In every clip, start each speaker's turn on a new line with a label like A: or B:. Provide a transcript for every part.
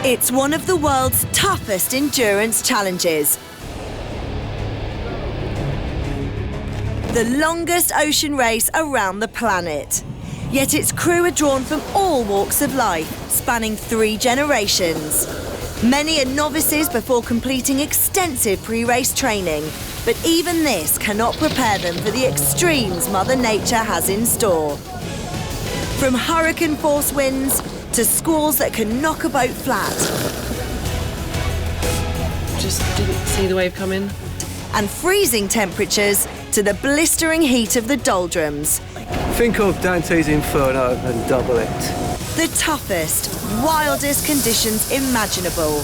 A: It's one of the world's toughest endurance challenges. The longest ocean race around the planet. Yet its crew are drawn from all walks of life, spanning 3 generations. Many are novices before completing extensive pre-race training, but even this cannot prepare them for the extremes Mother Nature has in store. From hurricane-force winds to squalls that can knock a boat flat.
B: Just didn't see the wave coming.
A: And freezing temperatures to the blistering heat of the doldrums.
C: Think of Dante's Inferno and double it.
A: The toughest, wildest conditions imaginable.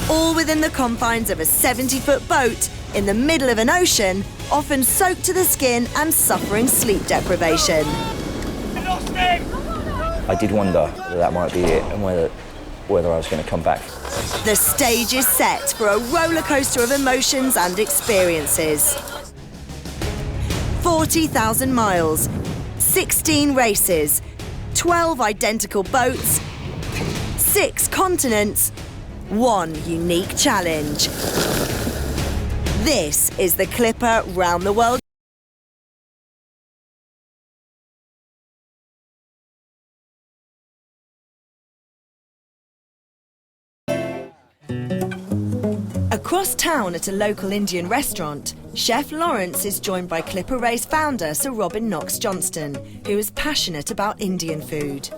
A: All within the confines of a 70-foot boat in the middle of an ocean, often soaked to the skin and suffering sleep deprivation.
D: I did wonder whether that might be it and whether I was going to come back.
A: The stage is set for a roller coaster of emotions and experiences. 40,000 miles, 16 races, 12 identical boats, 6 continents, 1 unique challenge. This is the Clipper Round the World. Across town at a local Indian restaurant, Chef Lawrence is joined by Clipper Race founder Sir Robin Knox-Johnston, who is passionate about Indian food.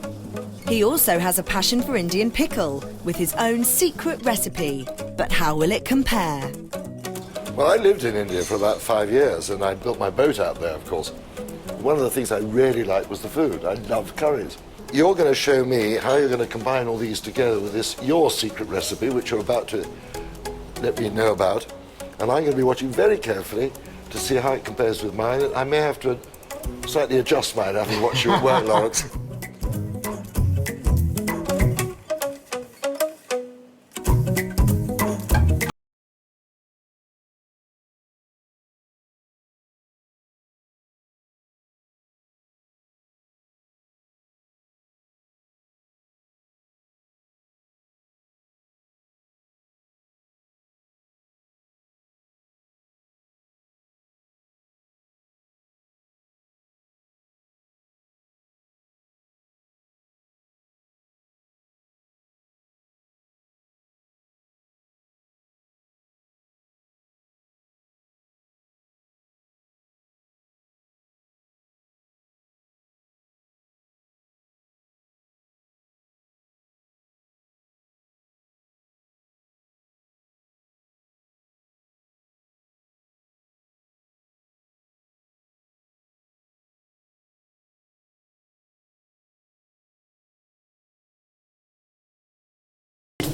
A: He also has a passion for Indian pickle, with his own secret recipe. But how will it compare?
E: Well, I lived in India for about 5 years, and I built my boat out there, of course. One of the things I really liked was the food. I loved curries. You're going to show me how you're going to combine all these together with this, your secret recipe, which you're about to let me know about. And I'm going to be watching very carefully to see how it compares with mine. I may have to slightly adjust mine having watched you at work, Lawrence.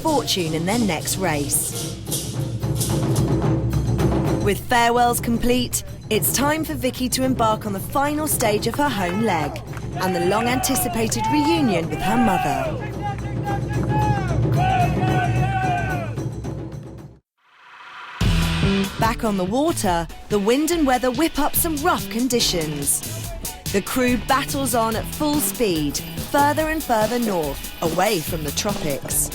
A: Fortune in their next race. With farewells complete, it's time for Vicky to embark on the final stage of her home leg and the long-anticipated reunion with her mother. Back on the water, the wind and weather whip up some rough conditions. The crew battles on at full speed, further and further north, away from the tropics.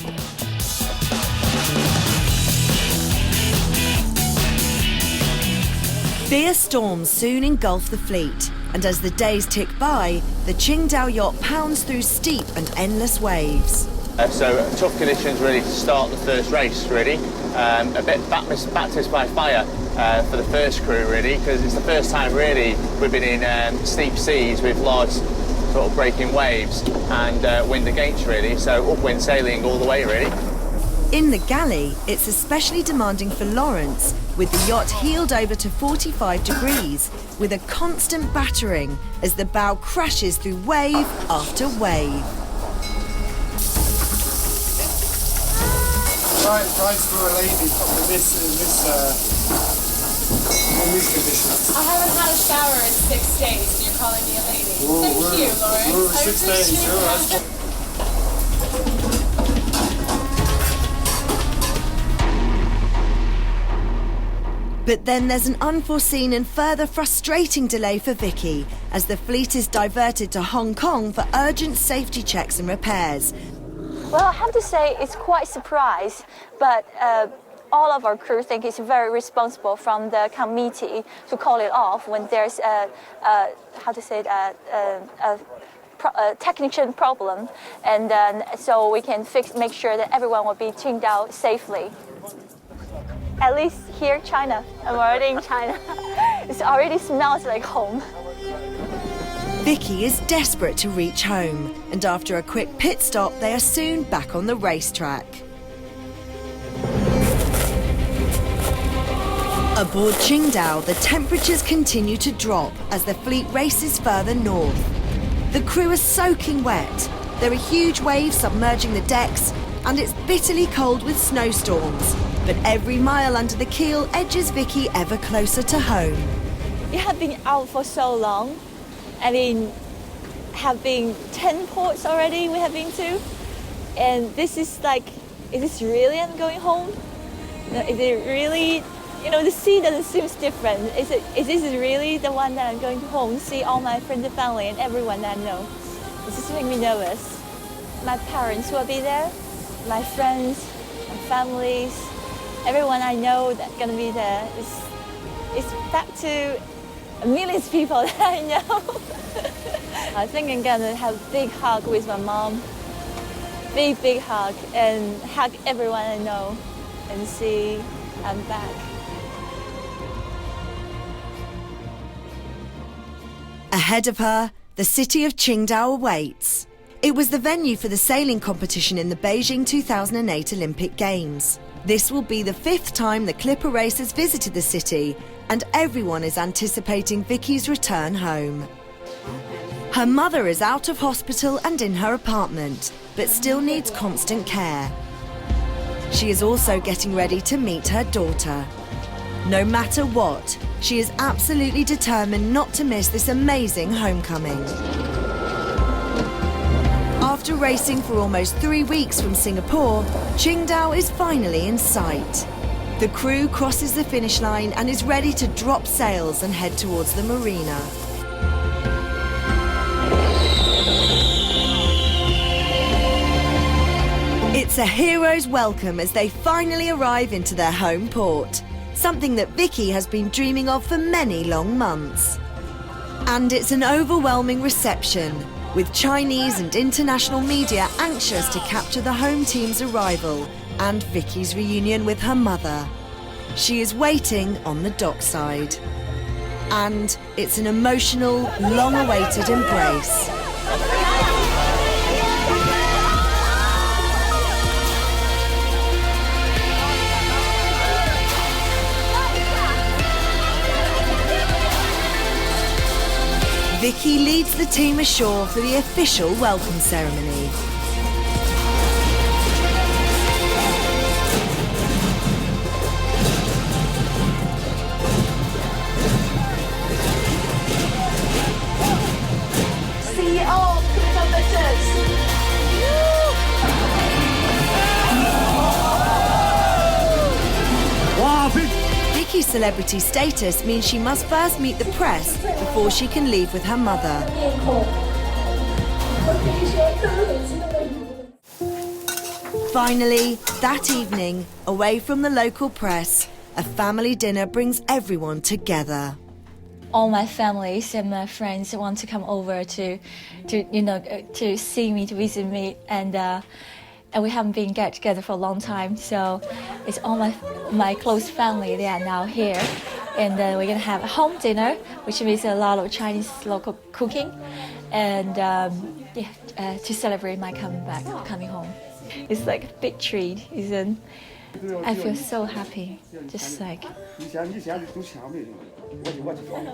A: Fierce storms soon engulf the fleet, and as the days tick by, the Qingdao yacht pounds through steep and endless waves.
F: So tough conditions really to start the first race, really. A bit baptism by fire for the first crew, really, because it's the first time really we've been in steep seas with large sort of breaking waves and wind against, really, so upwind sailing all the way, really.
A: In the galley, it's especially demanding for Lawrence, with the yacht heeled over to 45 degrees, with a constant battering as the bow crashes through wave after wave.
G: Right, price for a lady in these conditions.
H: I haven't had a shower in 6 days and you're calling me a lady. Thank you, Lawrence.
G: 6 days,
H: appreciate that.
A: But then there's an unforeseen and further frustrating delay for Vicky as the fleet is diverted to Hong Kong for urgent safety checks and repairs.
I: Well, I have to say it's quite surprised, but all of our crew think it's very responsible from the committee to call it off when there's a technician problem, and then so we can make sure that everyone will be tuned out safely. At least here, China. I'm already in China. It already smells like home.
A: Vicky is desperate to reach home, and after a quick pit stop, they are soon back on the racetrack. Aboard Qingdao, the temperatures continue to drop as the fleet races further north. The crew are soaking wet. There are huge waves submerging the decks, and it's bitterly cold with snowstorms. But every mile under the keel edges Vicky ever closer to home.
I: We have been out for so long. I mean, have been 10 ports already we have been to. And this is like, is this really I'm going home? Is it really, the sea doesn't seem different. Is this really the one that I'm going to home, see all my friends and family and everyone that I know? This is making me nervous. My parents will be there, my friends, my families, everyone I know that's gonna be there. It's back to millions of people that I know. I think I'm gonna have a big hug with my mom, big hug, and hug everyone I know and see I'm back.
A: Ahead of her, the city of Qingdao awaits. It was the venue for the sailing competition in the Beijing 2008 Olympic Games. This will be the 5th time the Clipper race has visited the city, and everyone is anticipating Vicky's return home. Her mother is out of hospital and in her apartment, but still needs constant care. She is also getting ready to meet her daughter. No matter what, she is absolutely determined not to miss this amazing homecoming. After racing for almost 3 weeks from Singapore, Qingdao is finally in sight. The crew crosses the finish line and is ready to drop sails and head towards the marina. It's a hero's welcome as they finally arrive into their home port, something that Vicky has been dreaming of for many long months. And it's an overwhelming reception, with Chinese and international media anxious to capture the home team's arrival and Vicky's reunion with her mother. She is waiting on the dockside. And it's an emotional, long-awaited embrace. Vicky leads the team ashore for the official welcome ceremony.
I: See all novices.
A: Vicky's celebrity status means she must first meet the press before she can leave with her mother. Finally, that evening, away from the local press, a family dinner brings everyone together.
I: All my families and my friends want to come over to see me, to visit me, and we haven't been get together for a long time, so it's all my close family. They are now here, and we're gonna have a home dinner, which means a lot of Chinese local cooking, and to celebrate my coming home. It's like a big treat, isn't? I feel so happy, just like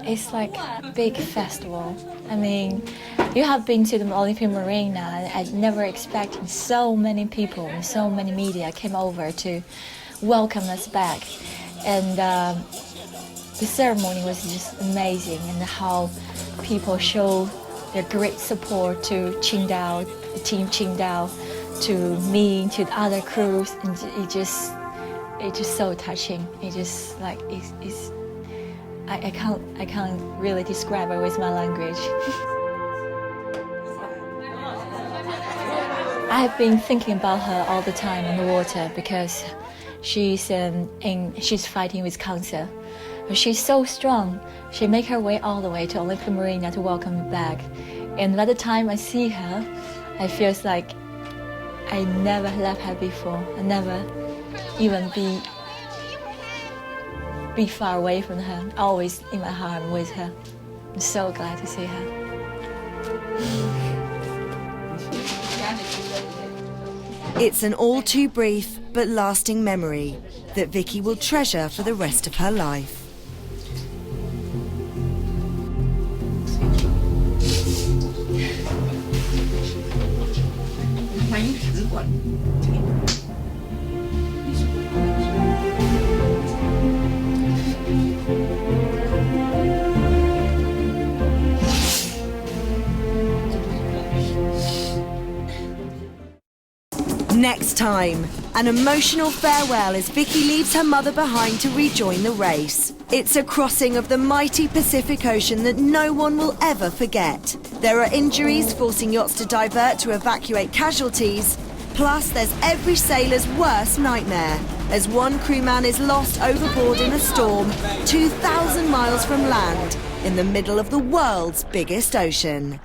I: it's like a big festival. I mean, you have been to the Olympic Marina, and I never expected so many people and so many media came over to welcome us back. And the ceremony was just amazing, and how people showed their great support to Qingdao, the team Qingdao, to me, to the other crews, and it's just so touching. It just like it's I can't really describe it with my language. I have been thinking about her all the time on the water because she's fighting with cancer. But she's so strong. She make her way all the way to Olympic Marina to welcome me back. And by the time I see her, I feel like I never left her before. I never even be far away from her. Always in my heart with her. I'm so glad to see her.
A: It's an all too brief but lasting memory that Vicky will treasure for the rest of her life. Next time, an emotional farewell as Vicky leaves her mother behind to rejoin the race. It's a crossing of the mighty Pacific Ocean that no one will ever forget. There are injuries forcing yachts to divert to evacuate casualties. Plus, there's every sailor's worst nightmare as one crewman is lost overboard in a storm 2,000 miles from land in the middle of the world's biggest ocean.